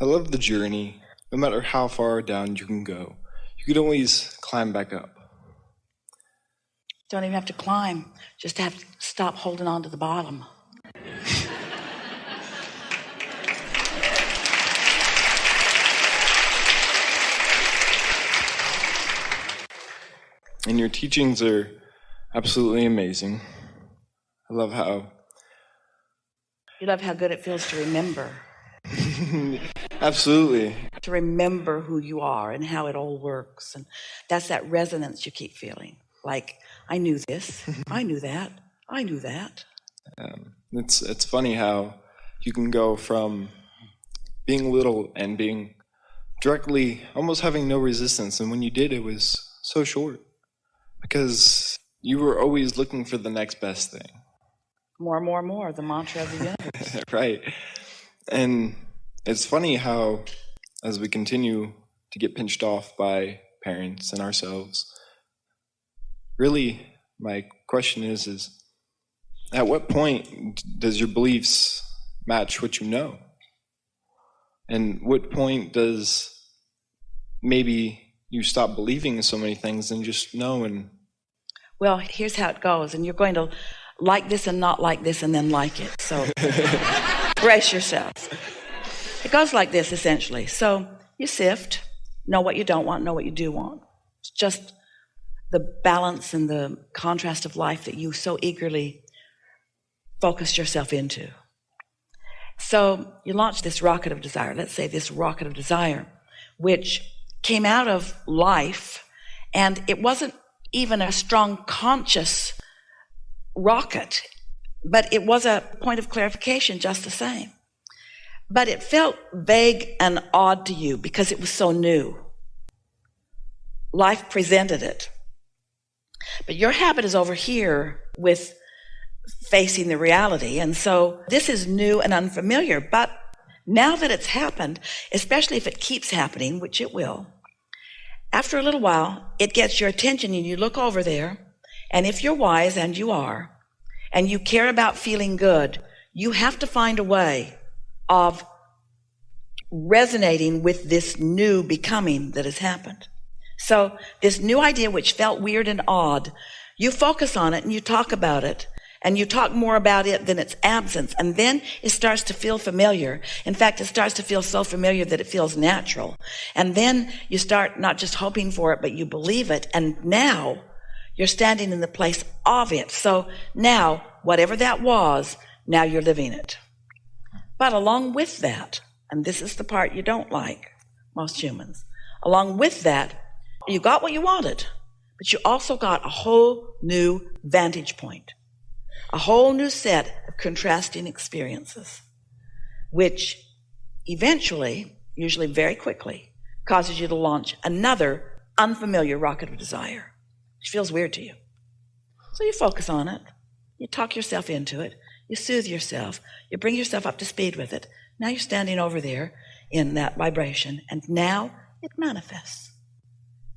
I love the journey. No matter how far down you can go, you can always climb back up. Don't even have to climb. Just have to stop holding on to the bottom. And your teachings are absolutely amazing. I love how... You love how good it feels to remember. Absolutely. To remember who you are and how it all works. And that's that resonance you keep feeling. Like, I knew this, I knew that, I knew that. It's funny how you can go from being little and being directly, almost having no resistance. And when you did, it was so short. Because you were always looking for the next best thing. More, more, more, the mantra of the universe. Right. And it's funny how, as we continue to get pinched off by parents and ourselves, really, my question is at what point does your beliefs match what you know? And what point does maybe you stop believing in so many things and just know? And well, here's how it goes, and you're going to like this and not like this and then like it. So brace yourself. It goes like this, essentially. So you sift, know what you don't want, know what you do want. It's just the balance and the contrast of life that you so eagerly focused yourself into. So you launch this rocket of desire, let's say this rocket of desire, which came out of life, and it wasn't even a strong conscious rocket, but it was a point of clarification just the same. But it felt vague and odd to you because it was so new. Life presented it. But your habit is over here with facing the reality. And so this is new and unfamiliar. But now that it's happened, especially if it keeps happening, which it will, after a little while, it gets your attention and you look over there. And if you're wise, and you are, and you care about feeling good, you have to find a way of resonating with this new becoming that has happened. So this new idea, which felt weird and odd, you focus on it and you talk about it, and you talk more about it than its absence, and then it starts to feel familiar. In fact, it starts to feel so familiar that it feels natural. And then you start not just hoping for it, but you believe it, and now you're standing in the place of it. So now, whatever that was, now you're living it. But along with that, and this is the part you don't like, most humans, along with that, you got what you wanted, but you also got a whole new vantage point, a whole new set of contrasting experiences, which eventually, usually very quickly, causes you to launch another unfamiliar rocket of desire, which feels weird to you. So you focus on it, you talk yourself into it, you soothe yourself, you bring yourself up to speed with it. Now you're standing over there in that vibration, and now it manifests.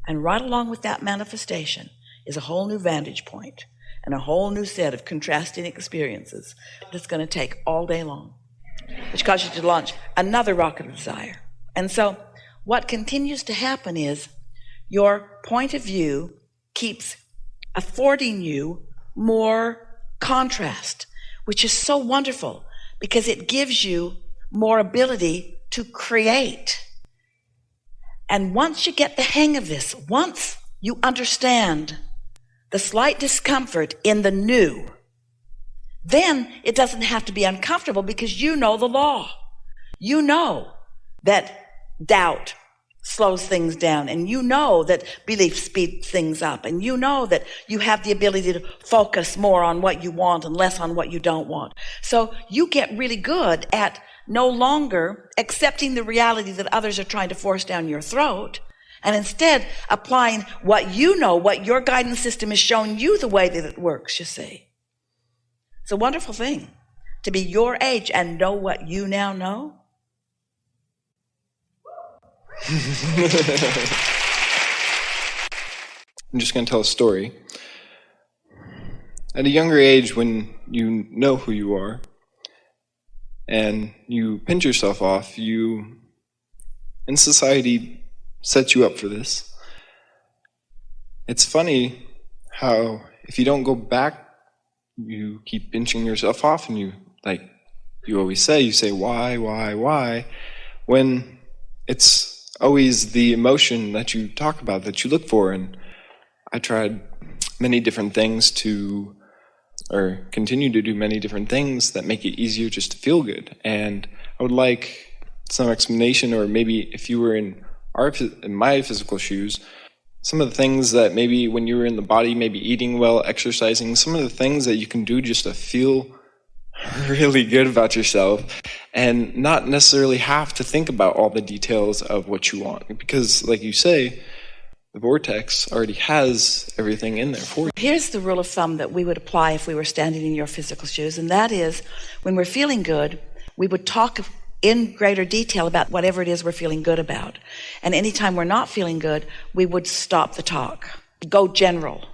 And right along with that manifestation is a whole new vantage point and a whole new set of contrasting experiences that's going to take all day long, which causes you to launch another rocket of desire. And so what continues to happen is your point of view keeps affording you more contrast, which is so wonderful because it gives you more ability to create. And once you get the hang of this, once you understand the slight discomfort in the new, then it doesn't have to be uncomfortable because you know the law. You know that doubt slows things down, and you know that belief speeds things up, and you know that you have the ability to focus more on what you want and less on what you don't want. So you get really good at no longer accepting the reality that others are trying to force down your throat, and instead applying what you know, what your guidance system has shown you the way that it works, you see. It's a wonderful thing to be your age and know what you now know. I'm just going to tell a story. At a younger age, when you know who you are and you pinch yourself off, you and society sets you up for this. It's funny how if you don't go back, you keep pinching yourself off, and you always say, why, when it's always the emotion that you talk about, that you look for. And I tried many different things or continue to do many different things that make it easier just to feel good. And I would like some explanation, or maybe if you were in my physical shoes, some of the things that maybe when you were in the body, maybe eating well, exercising, some of the things that you can do just to feel really good about yourself and not necessarily have to think about all the details of what you want. Because like you say, the vortex already has everything in there for you. Here's the rule of thumb that we would apply if we were standing in your physical shoes, and that is, when we're feeling good, we would talk in greater detail about whatever it is we're feeling good about. And anytime we're not feeling good, we would stop the talk. Go general.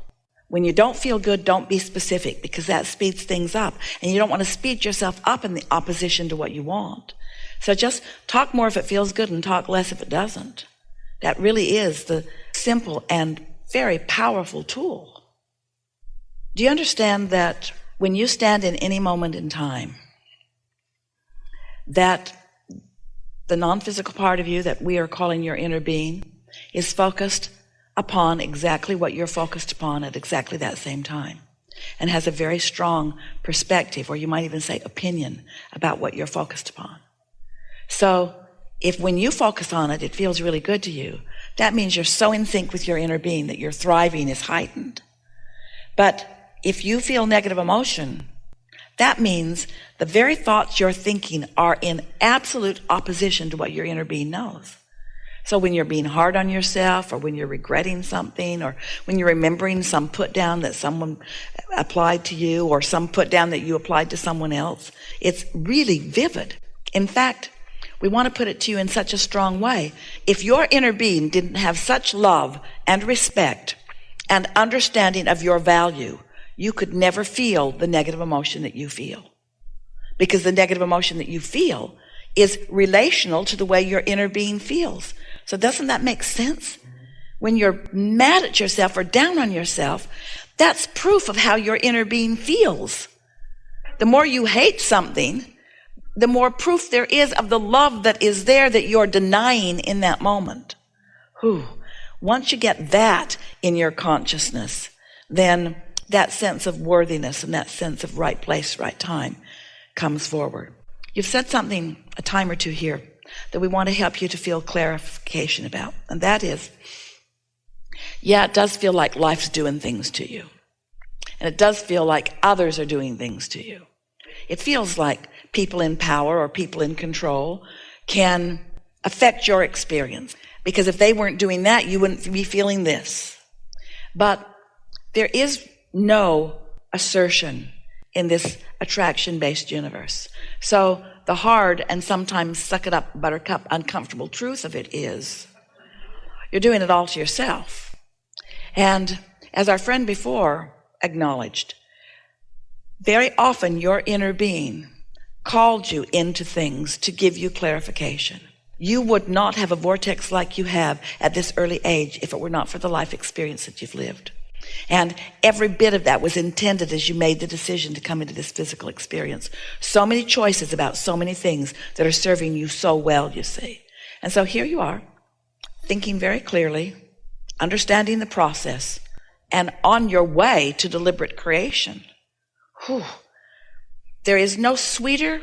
When you don't feel good, don't be specific, because that speeds things up. And you don't want to speed yourself up in the opposition to what you want. So just talk more if it feels good and talk less if it doesn't. That really is the simple and very powerful tool. Do you understand that when you stand in any moment in time, that the non-physical part of you that we are calling your inner being is focused upon exactly what you're focused upon at exactly that same time, and has a very strong perspective, or you might even say opinion, about what you're focused upon. So if when you focus on it, it feels really good to you, that means you're so in sync with your inner being that your thriving is heightened. But if you feel negative emotion, that means the very thoughts you're thinking are in absolute opposition to what your inner being knows. So when you're being hard on yourself, or when you're regretting something, or when you're remembering some put down that someone applied to you, or some put down that you applied to someone else, it's really vivid. In fact, we want to put it to you in such a strong way. If your inner being didn't have such love and respect and understanding of your value, you could never feel the negative emotion that you feel. Because the negative emotion that you feel is relational to the way your inner being feels. So doesn't that make sense? When you're mad at yourself or down on yourself, that's proof of how your inner being feels. The more you hate something, the more proof there is of the love that is there that you're denying in that moment. Once you get that in your consciousness, then that sense of worthiness and that sense of right place, right time comes forward. You've said something a time or two here that we want to help you to feel clarification about. And that is, yeah, it does feel like life's doing things to you. And it does feel like others are doing things to you. It feels like people in power or people in control can affect your experience. Because if they weren't doing that, you wouldn't be feeling this. But there is no assertion in this attraction-based universe. So the hard and sometimes suck it up, buttercup, uncomfortable truth of it is you're doing it all to yourself. And as our friend before acknowledged, very often your inner being called you into things to give you clarification. You would not have a vortex like you have at this early age if it were not for the life experience that you've lived. And every bit of that was intended as you made the decision to come into this physical experience. So many choices about so many things that are serving you so well, you see. And so here you are, thinking very clearly, understanding the process, and on your way to deliberate creation. There is no sweeter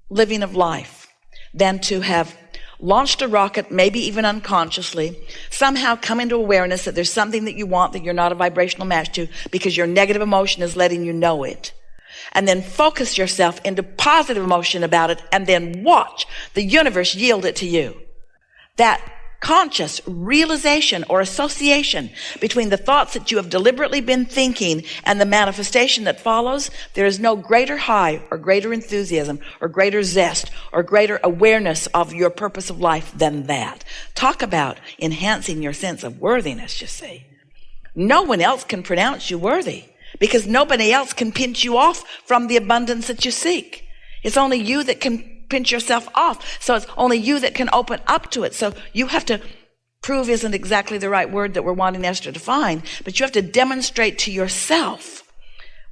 living of life than to have launched a rocket, maybe even unconsciously, somehow come into awareness that there's something that you want that you're not a vibrational match to because your negative emotion is letting you know it. And then focus yourself into positive emotion about it, and then watch the universe yield it to you. That conscious realization or association between the thoughts that you have deliberately been thinking and the manifestation that follows, there is no greater high or greater enthusiasm or greater zest or greater awareness of your purpose of life than that. Talk about enhancing your sense of worthiness, you see. No one else can pronounce you worthy because nobody else can pinch you off from the abundance that you seek. It's only you that can pinch yourself off. So it's only you that can open up to it. So you have to prove isn't exactly the right word that we're wanting Esther to find, but you have to demonstrate to yourself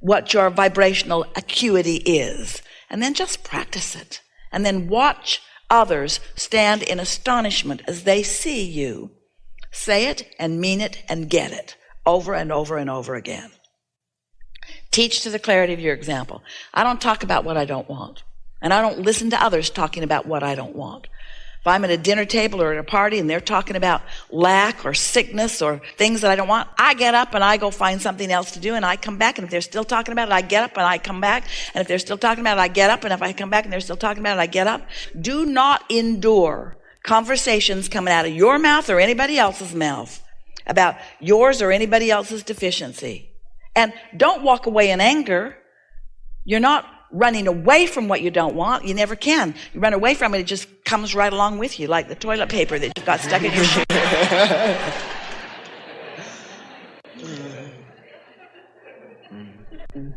what your vibrational acuity is. And then just practice it. And then watch others stand in astonishment as they see you say it and mean it and get it over and over and over again. Teach to the clarity of your example. I don't talk about what I don't want. And I don't listen to others talking about what I don't want. If I'm at a dinner table or at a party and they're talking about lack or sickness or things that I don't want, I get up and I go find something else to do and I come back. And if they're still talking about it, I get up and I come back. And if they're still talking about it, I get up. And if I come back and they're still talking about it, I get up. Do not endure conversations coming out of your mouth or anybody else's mouth about yours or anybody else's deficiency. And don't walk away in anger. You're not running away from what you don't want. You never can. You run away from it, it just comes right along with you, like the toilet paper that you got stuck in your shoe.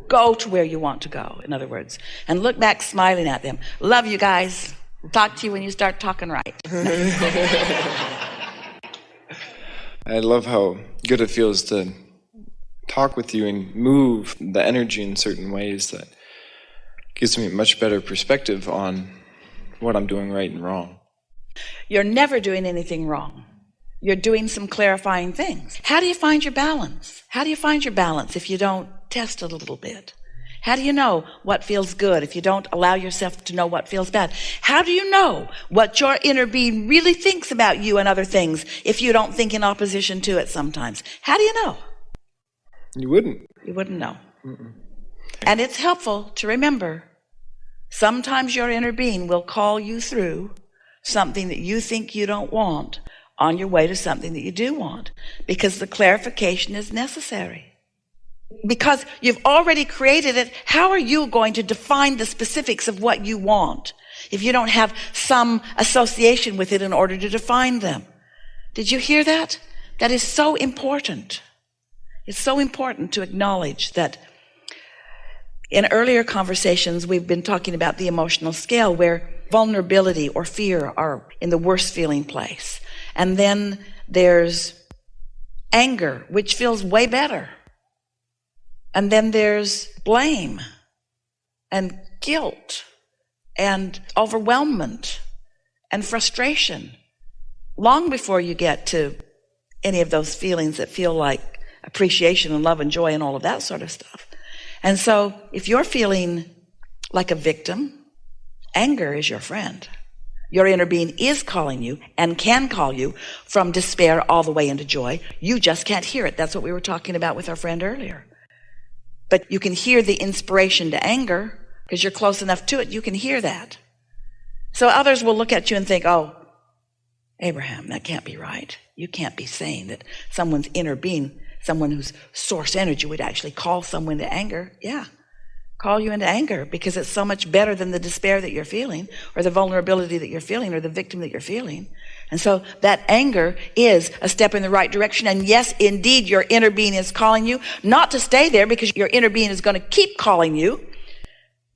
Go to where you want to go, in other words, and look back smiling at them. Love you guys. Talk to you when you start talking right. I love how good it feels to talk with you and move the energy in certain ways that gives me a much better perspective on what I'm doing right and wrong. You're never doing anything wrong. You're doing some clarifying things. How do you find your balance? How do you find your balance if you don't test it a little bit? How do you know what feels good if you don't allow yourself to know what feels bad? How do you know what your inner being really thinks about you and other things if you don't think in opposition to it sometimes? How do you know? You wouldn't. You wouldn't know. Mm-mm. And it's helpful to remember, sometimes your inner being will call you through something that you think you don't want on your way to something that you do want, because the clarification is necessary. Because you've already created it, how are you going to define the specifics of what you want if you don't have some association with it in order to define them? Did you hear that? That is so important. It's so important to acknowledge that in earlier conversations, we've been talking about the emotional scale where vulnerability or fear are in the worst feeling place. And then there's anger, which feels way better. And then there's blame and guilt and overwhelmment and frustration, long before you get to any of those feelings that feel like appreciation and love and joy and all of that sort of stuff. And so if you're feeling like a victim, anger is your friend. Your inner being is calling you and can call you from despair all the way into joy. You just can't hear it. That's what we were talking about with our friend earlier. But you can hear the inspiration to anger because you're close enough to it. You can hear that. So others will look at you and think, oh, Abraham, that can't be right. You can't be saying that someone's inner being, someone whose source energy would actually call someone to anger. Yeah, call you into anger because it's so much better than the despair that you're feeling or the vulnerability that you're feeling or the victim that you're feeling. And so that anger is a step in the right direction. And yes, indeed, your inner being is calling you not to stay there, because your inner being is going to keep calling you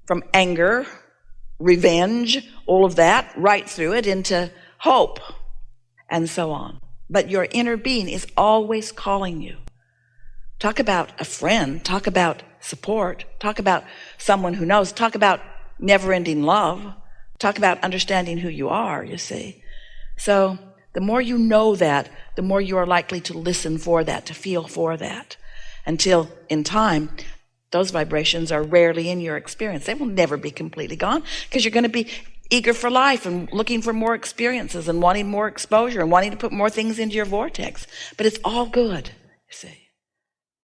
from anger, revenge, all of that, right through it into hope and so on. But your inner being is always calling you. Talk about a friend, talk about support, talk about someone who knows, talk about never-ending love, talk about understanding who you are, you see. So the more you know that, the more you are likely to listen for that, to feel for that, until in time, those vibrations are rarely in your experience. They will never be completely gone because you're going to be eager for life and looking for more experiences and wanting more exposure and wanting to put more things into your vortex. But it's all good, you see.